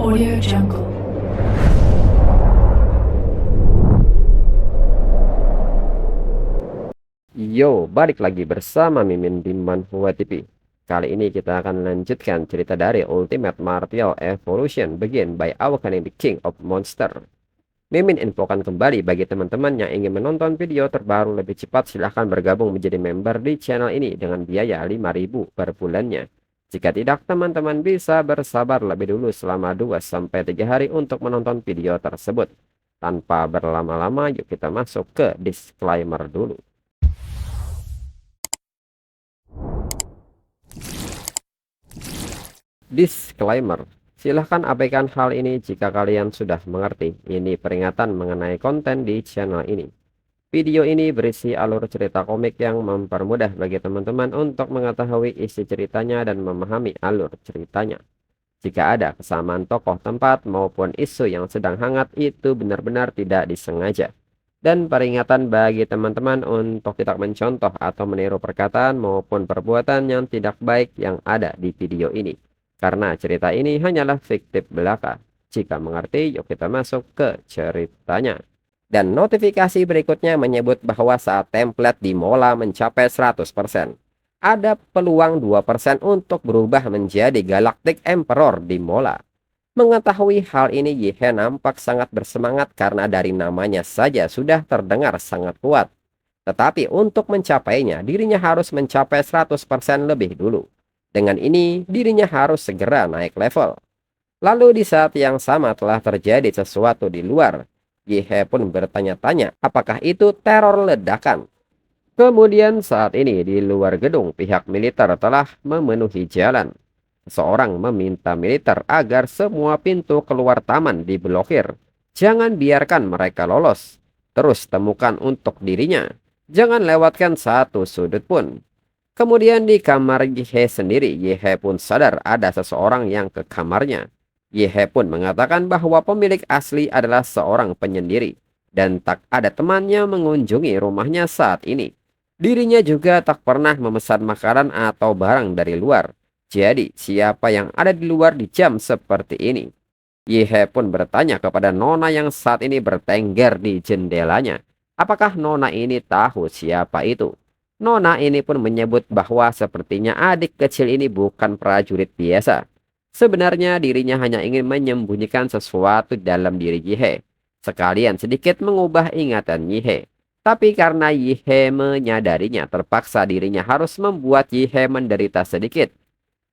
Audio Jungle. Yo, balik lagi bersama Mimin di Manhwa TV. Kali ini kita akan lanjutkan cerita dari Ultimate Martial Evolution Begin by Awakening the King of Monster. Mimin infokan kembali bagi teman-teman yang ingin menonton video terbaru lebih cepat, silahkan bergabung menjadi member di channel ini dengan biaya 5.000 per bulannya. Jika tidak, teman-teman bisa bersabar lebih dulu selama 2-3 hari untuk menonton video tersebut. Tanpa berlama-lama, yuk kita masuk ke disclaimer dulu. Disclaimer, silahkan abaikan hal ini jika kalian sudah mengerti. Ini peringatan mengenai konten di channel ini. Video ini berisi alur cerita komik yang mempermudah bagi teman-teman untuk mengetahui isi ceritanya dan memahami alur ceritanya. Jika ada kesamaan tokoh, tempat, maupun isu yang sedang hangat, itu benar-benar tidak disengaja. Dan peringatan bagi teman-teman untuk tidak mencontoh atau meniru perkataan maupun perbuatan yang tidak baik yang ada di video ini. Karena cerita ini hanyalah fiktif belaka. Jika mengerti, yuk kita masuk ke ceritanya. Dan notifikasi berikutnya menyebut bahwa saat template di Mola mencapai 100%, ada peluang 2% untuk berubah menjadi Galactic Emperor di Mola. Mengetahui hal ini, Yihe nampak sangat bersemangat karena dari namanya saja sudah terdengar sangat kuat. Tetapi untuk mencapainya, dirinya harus mencapai 100% lebih dulu. Dengan ini, dirinya harus segera naik level. Lalu di saat yang sama telah terjadi sesuatu di luar. Yihe pun bertanya-tanya apakah itu teror ledakan. Kemudian saat ini di luar gedung, pihak militer telah memenuhi jalan. Seseorang meminta militer agar semua pintu keluar taman diblokir. Jangan biarkan mereka lolos. Terus temukan untuk dirinya. Jangan lewatkan satu sudut pun. Kemudian di kamar Yihe sendiri, Yihe pun sadar ada seseorang yang ke kamarnya. Yihe pun mengatakan bahwa pemilik asli adalah seorang penyendiri. Dan tak ada temannya mengunjungi rumahnya saat ini. Dirinya juga tak pernah memesan makanan atau barang dari luar. Jadi siapa yang ada di luar di jam seperti ini? Yihe pun bertanya kepada Nona yang saat ini bertengger di jendelanya. Apakah Nona ini tahu siapa itu? Nona ini pun menyebut bahwa sepertinya adik kecil ini bukan prajurit biasa. Sebenarnya dirinya hanya ingin menyembunyikan sesuatu dalam diri Yihe. Sekalian sedikit mengubah ingatan Yihe. Tapi karena Yihe menyadarinya, terpaksa dirinya harus membuat Yihe menderita sedikit.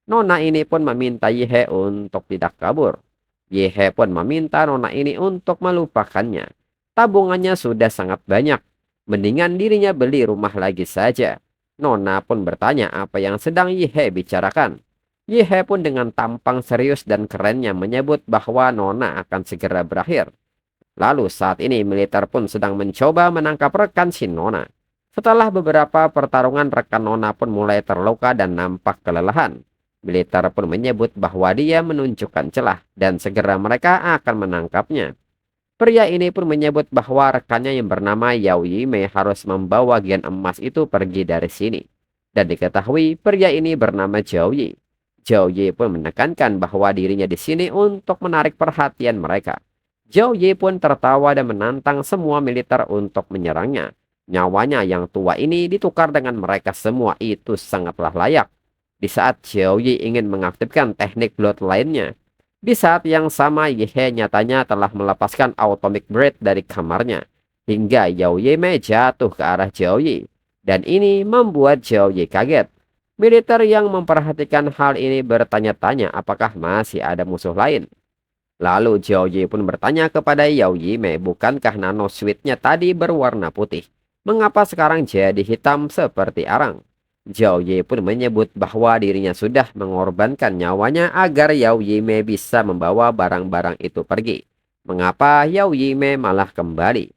Nona ini pun meminta Yihe untuk tidak kabur. Yihe pun meminta Nona ini untuk melupakannya. Tabungannya sudah sangat banyak. Mendingan dirinya beli rumah lagi saja. Nona pun bertanya apa yang sedang Yihe bicarakan. Yihe pun dengan tampang serius dan kerennya menyebut bahwa Nona akan segera berakhir. Lalu saat ini militer pun sedang mencoba menangkap rekan si Nona. Setelah beberapa pertarungan, rekan Nona pun mulai terluka dan nampak kelelahan. Militer pun menyebut bahwa dia menunjukkan celah dan segera mereka akan menangkapnya. Pria ini pun menyebut bahwa rekannya yang bernama Yao Yimei harus membawa gen emas itu pergi dari sini. Dan diketahui pria ini bernama Zhao Yi. Zhao Yi pun menekankan bahwa dirinya di sini untuk menarik perhatian mereka. Zhao Yi pun tertawa dan menantang semua militer untuk menyerangnya. Nyawanya yang tua ini ditukar dengan mereka semua, itu sangatlah layak. Di saat Zhao Yi ingin mengaktifkan teknik blood lainnya, di saat yang sama Yihe nyatanya telah melepaskan atomic breath dari kamarnya. Hingga Yao Yimei jatuh ke arah Zhao Yi. Dan ini membuat Zhao Yi kaget. Militer yang memperhatikan hal ini bertanya-tanya apakah masih ada musuh lain. Lalu Zhao Yi pun bertanya kepada Yao Yimei, bukankah nano switch-nya tadi berwarna putih? Mengapa sekarang jadi hitam seperti arang? Zhao Yi pun menyebut bahwa dirinya sudah mengorbankan nyawanya agar Yao Yimei bisa membawa barang-barang itu pergi. Mengapa Yao Yimei malah kembali?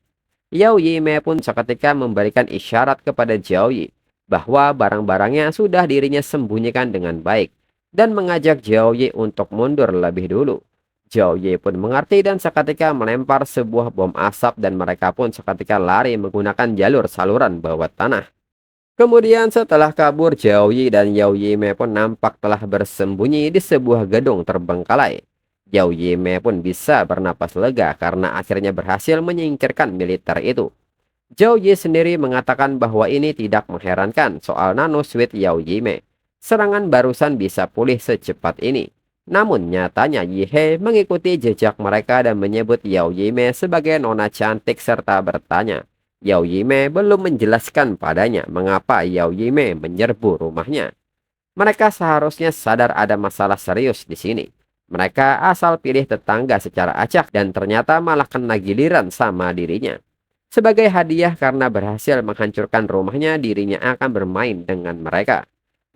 Yao Yimei pun seketika memberikan isyarat kepada Zhao Yi bahwa barang-barangnya sudah dirinya sembunyikan dengan baik dan mengajak Zhao Yi untuk mundur lebih dulu. Zhao Yi pun mengerti dan seketika melempar sebuah bom asap dan mereka pun seketika lari menggunakan jalur saluran bawah tanah. Kemudian setelah kabur, Zhao Yi dan Yao Yimei pun nampak telah bersembunyi di sebuah gedung terbengkalai. Yao Yime pun bisa bernapas lega karena akhirnya berhasil menyingkirkan militer itu. Zhao Yi sendiri mengatakan bahwa ini tidak mengherankan soal nano suit Yao Yime. Serangan barusan bisa pulih secepat ini. Namun nyatanya Yi He mengikuti jejak mereka dan menyebut Yao Yime sebagai nona cantik serta bertanya. Yao Yime belum menjelaskan padanya mengapa Yao Yime menyerbu rumahnya. Mereka seharusnya sadar ada masalah serius di sini. Mereka asal pilih tetangga secara acak dan ternyata malah kena giliran sama dirinya. Sebagai hadiah karena berhasil menghancurkan rumahnya, dirinya akan bermain dengan mereka.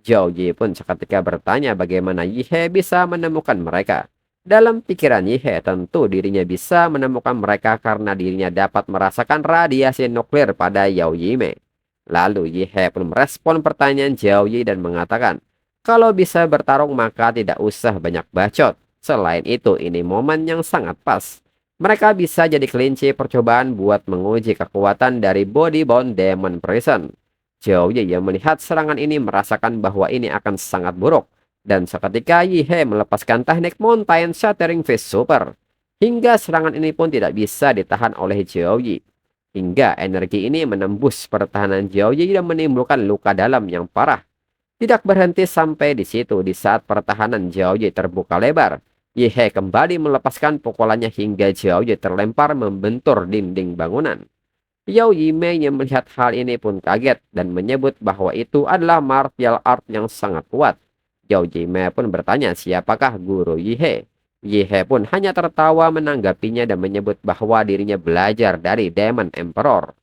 Zhao Yi pun seketika bertanya bagaimana Yi He bisa menemukan mereka. Dalam pikiran Yi He, tentu dirinya bisa menemukan mereka karena dirinya dapat merasakan radiasi nuklir pada Yao Yime. Lalu Yi He pun merespon pertanyaan Zhao Yi dan mengatakan, kalau bisa bertarung maka tidak usah banyak bacot. Selain itu, ini momen yang sangat pas. Mereka bisa jadi kelinci percobaan buat menguji kekuatan dari Bodybound Demon Prison. Zhao Yi yang melihat serangan ini merasakan bahwa ini akan sangat buruk. Dan seketika Yi He melepaskan teknik Mountain Shattering Fist Super. Hingga serangan ini pun tidak bisa ditahan oleh Zhao Yi. Hingga energi ini menembus pertahanan Zhao Yi dan menimbulkan luka dalam yang parah. Tidak berhenti sampai di situ, di saat pertahanan Zhao Yi terbuka lebar. Yi He kembali melepaskan pukulannya hingga Zhao Yi terlempar membentur dinding bangunan. Yao Yime yang melihat hal ini pun kaget dan menyebut bahwa itu adalah martial art yang sangat kuat. Yao Yime pun bertanya siapakah guru Yi He. Yi He pun hanya tertawa menanggapinya dan menyebut bahwa dirinya belajar dari Demon Emperor.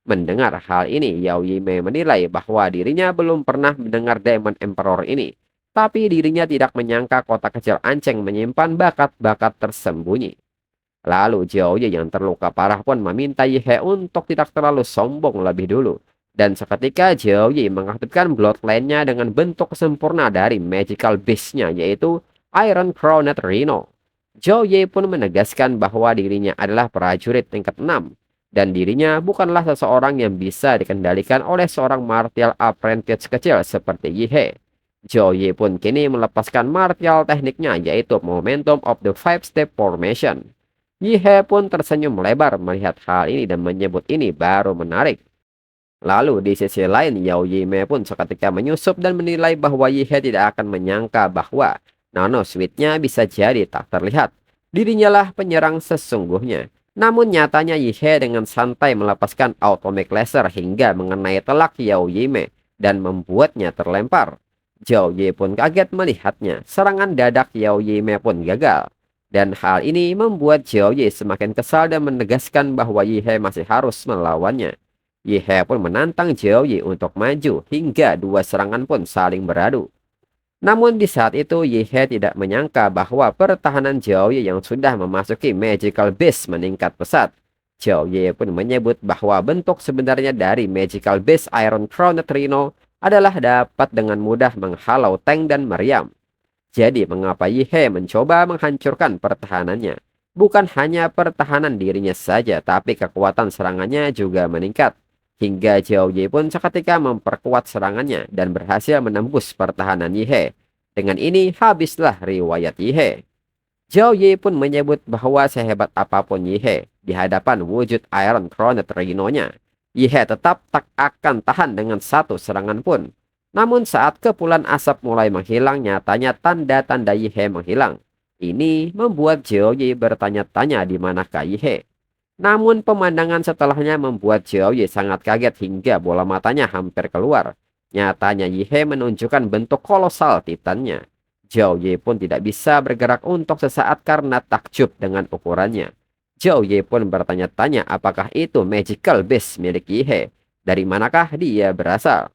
Mendengar hal ini, Yao Yime menilai bahwa dirinya belum pernah mendengar Demon Emperor ini. Tapi dirinya tidak menyangka kota kecil Anceng menyimpan bakat-bakat tersembunyi. Lalu Zhao Yi yang terluka parah pun meminta Yi He untuk tidak terlalu sombong lebih dulu. Dan seketika Zhao Yi mengaktifkan Bloodline-nya dengan bentuk sempurna dari Magical Beast-nya, yaitu Iron Crowned Rhino. Zhao Yi pun menegaskan bahwa dirinya adalah prajurit tingkat 6. Dan dirinya bukanlah seseorang yang bisa dikendalikan oleh seorang martial apprentice kecil seperti Yi He. Zhao Yi pun kini melepaskan martial tekniknya, yaitu Momentum of the Five Step Formation. Yi He pun tersenyum lebar melihat hal ini dan menyebut ini baru menarik. Lalu di sisi lain, Yao Yime pun seketika menyusup dan menilai bahwa Yi He tidak akan menyangka bahwa nano suit-nya bisa jadi tak terlihat. Dirinya lah penyerang sesungguhnya. Namun nyatanya Yi He dengan santai melepaskan Atomic Laser hingga mengenai telak Yao Yime dan membuatnya terlempar. Zhao Yi pun kaget melihatnya. Serangan dadak Yao Yime pun gagal. Dan hal ini membuat Zhao Yi semakin kesal dan menegaskan bahwa Yi He masih harus melawannya. Yi He pun menantang Zhao Yi untuk maju hingga dua serangan pun saling beradu. Namun di saat itu Yi He tidak menyangka bahwa pertahanan Zhao Yi yang sudah memasuki Magical Beast meningkat pesat. Zhao Yi pun menyebut bahwa bentuk sebenarnya dari Magical Beast Iron Crowned Rhino adalah dapat dengan mudah menghalau tank dan meriam. Jadi mengapa Yi He mencoba menghancurkan pertahanannya? Bukan hanya pertahanan dirinya saja, tapi kekuatan serangannya juga meningkat. Hingga Zhao Yi pun seketika memperkuat serangannya dan berhasil menembus pertahanan Yi He. Dengan ini habislah riwayat Yi He. Zhao Yi pun menyebut bahwa sehebat apapun Yi He di hadapan wujud Iron Crowned Rhino-nya, Yi He tetap tak akan tahan dengan satu serangan pun. Namun saat kepulan asap mulai menghilang, nyatanya tanda-tanda Yi He menghilang. Ini membuat Zhao Yi bertanya-tanya di manakah Yi He. Namun pemandangan setelahnya membuat Zhao Yi sangat kaget hingga bola matanya hampir keluar. Nyatanya Yi He menunjukkan bentuk kolosal titannya. Zhao Yi pun tidak bisa bergerak untuk sesaat karena takjub dengan ukurannya. Zhao Yi pun bertanya-tanya apakah itu Magical Beast milik Yi He. Dari manakah dia berasal?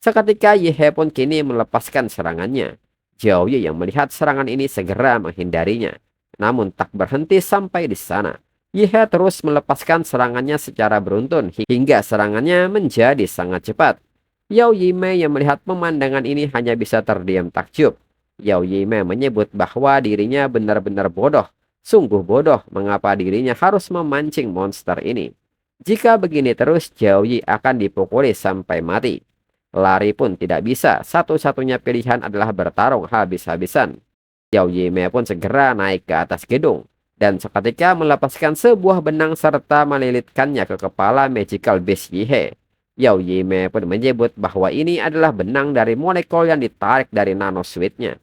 Seketika Yi He pun kini melepaskan serangannya. Zhao Yi yang melihat serangan ini segera menghindarinya. Namun tak berhenti sampai di sana. Yi He terus melepaskan serangannya secara beruntun hingga serangannya menjadi sangat cepat. Yao Yime yang melihat pemandangan ini hanya bisa terdiam takjub. Yao Yime menyebut bahwa dirinya benar-benar bodoh. Sungguh bodoh mengapa dirinya harus memancing monster ini. Jika begini terus, Zhao Yi akan dipukuli sampai mati. Lari pun tidak bisa, satu-satunya pilihan adalah bertarung habis-habisan. Yao Yime pun segera naik ke atas gedung dan seketika melepaskan sebuah benang serta melilitkannya ke kepala Magical Beast Yihe. Yao Yime pun menyebut bahwa ini adalah benang dari molekul yang ditarik dari nanoswitch-nya.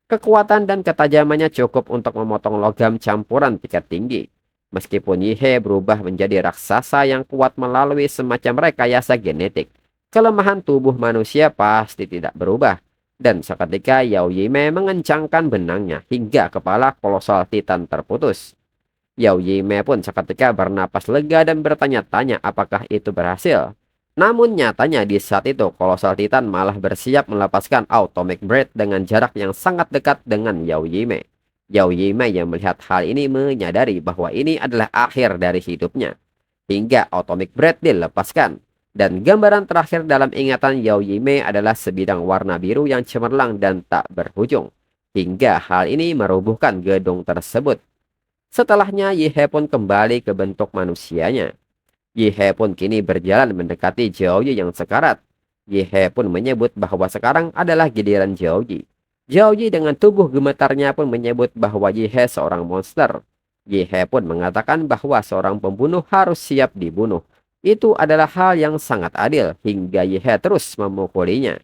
Kekuatan dan ketajamannya cukup untuk memotong logam campuran tingkat tinggi. Meskipun Yihe berubah menjadi raksasa yang kuat melalui semacam rekayasa genetik, kelemahan tubuh manusia pasti tidak berubah. Dan seketika Yao Yime mengencangkan benangnya hingga kepala kolosal Titan terputus. Yao Yime pun seketika bernapas lega dan bertanya-tanya apakah itu berhasil. Namun nyatanya di saat itu kolosal Titan malah bersiap melepaskan Atomic Breath dengan jarak yang sangat dekat dengan Yao Yime. Yao Yime yang melihat hal ini menyadari bahwa ini adalah akhir dari hidupnya. Hingga Atomic Breath dilepaskan. Dan gambaran terakhir dalam ingatan Yao Yime adalah sebidang warna biru yang cemerlang dan tak berujung. Hingga hal ini merubuhkan gedung tersebut. Setelahnya Yihe pun kembali ke bentuk manusianya. Yihe pun kini berjalan mendekati Jiaoyi yang sekarat. Yihe pun menyebut bahwa sekarang adalah giliran Jiaoyi. Jiaoyi dengan tubuh gemetarnya pun menyebut bahwa Yihe seorang monster. Yihe pun mengatakan bahwa seorang pembunuh harus siap dibunuh. Itu adalah hal yang sangat adil hingga Yihe terus memukulinya.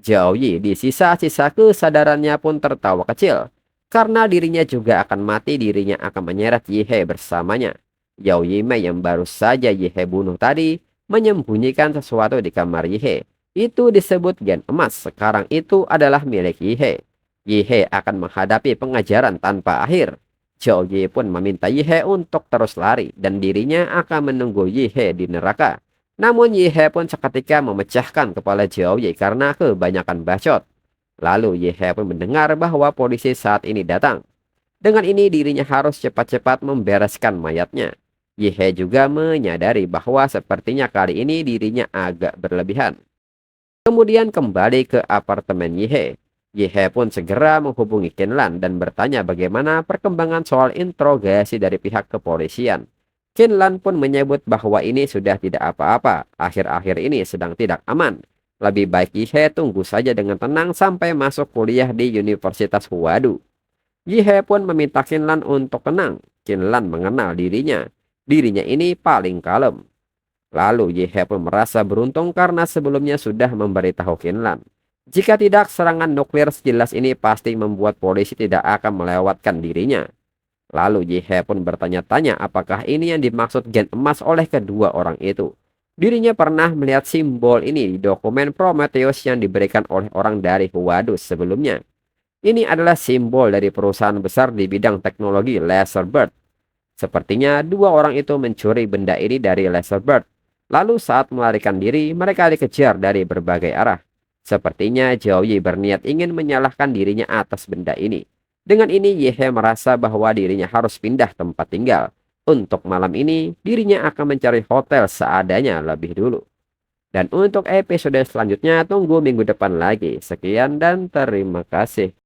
Jiaoyi di sisa-sisa kesadarannya pun tertawa kecil. Karena dirinya juga akan mati, dirinya akan menyeret Yihe bersamanya. Yao Yime yang baru saja Yihe bunuh tadi menyembunyikan sesuatu di kamar Yihe. Itu disebut gen emas, sekarang itu adalah milik Yihe. Yihe akan menghadapi pengajaran tanpa akhir. Jiaoyi pun meminta Yihe untuk terus lari dan dirinya akan menunggu Yihe di neraka. Namun Yihe pun seketika memecahkan kepala Jiaoyi karena kebanyakan bacot. Lalu Yihe pun mendengar bahwa polisi saat ini datang. Dengan ini dirinya harus cepat-cepat membereskan mayatnya. Yihe juga menyadari bahwa sepertinya kali ini dirinya agak berlebihan. Kemudian kembali ke apartemen Yihe. Yihe pun segera menghubungi Qinlan dan bertanya bagaimana perkembangan soal interogasi dari pihak kepolisian. Qinlan pun menyebut bahwa ini sudah tidak apa-apa, akhir-akhir ini sedang tidak aman. Lebih baik Yihe tunggu saja dengan tenang sampai masuk kuliah di Universitas Huadu. Yihe pun meminta Qinlan untuk tenang. Qinlan mengenal dirinya. Dirinya ini paling kalem. Lalu Yihe pun merasa beruntung karena sebelumnya sudah memberitahu Qinlan. Jika tidak, serangan nuklir sejelas ini pasti membuat polisi tidak akan melewatkan dirinya. Lalu Yihe pun bertanya-tanya apakah ini yang dimaksud gen emas oleh kedua orang itu. Dirinya pernah melihat simbol ini di dokumen Prometheus yang diberikan oleh orang dari Huadu sebelumnya. Ini adalah simbol dari perusahaan besar di bidang teknologi Laserbird. Sepertinya dua orang itu mencuri benda ini dari Laserbird. Lalu saat melarikan diri, mereka dikejar dari berbagai arah. Sepertinya Jiaoyi berniat ingin menyalahkan dirinya atas benda ini. Dengan ini Yihe merasa bahwa dirinya harus pindah tempat tinggal. Untuk malam ini, dirinya akan mencari hotel seadanya lebih dulu. Dan untuk episode selanjutnya tunggu minggu depan lagi. Sekian dan terima kasih.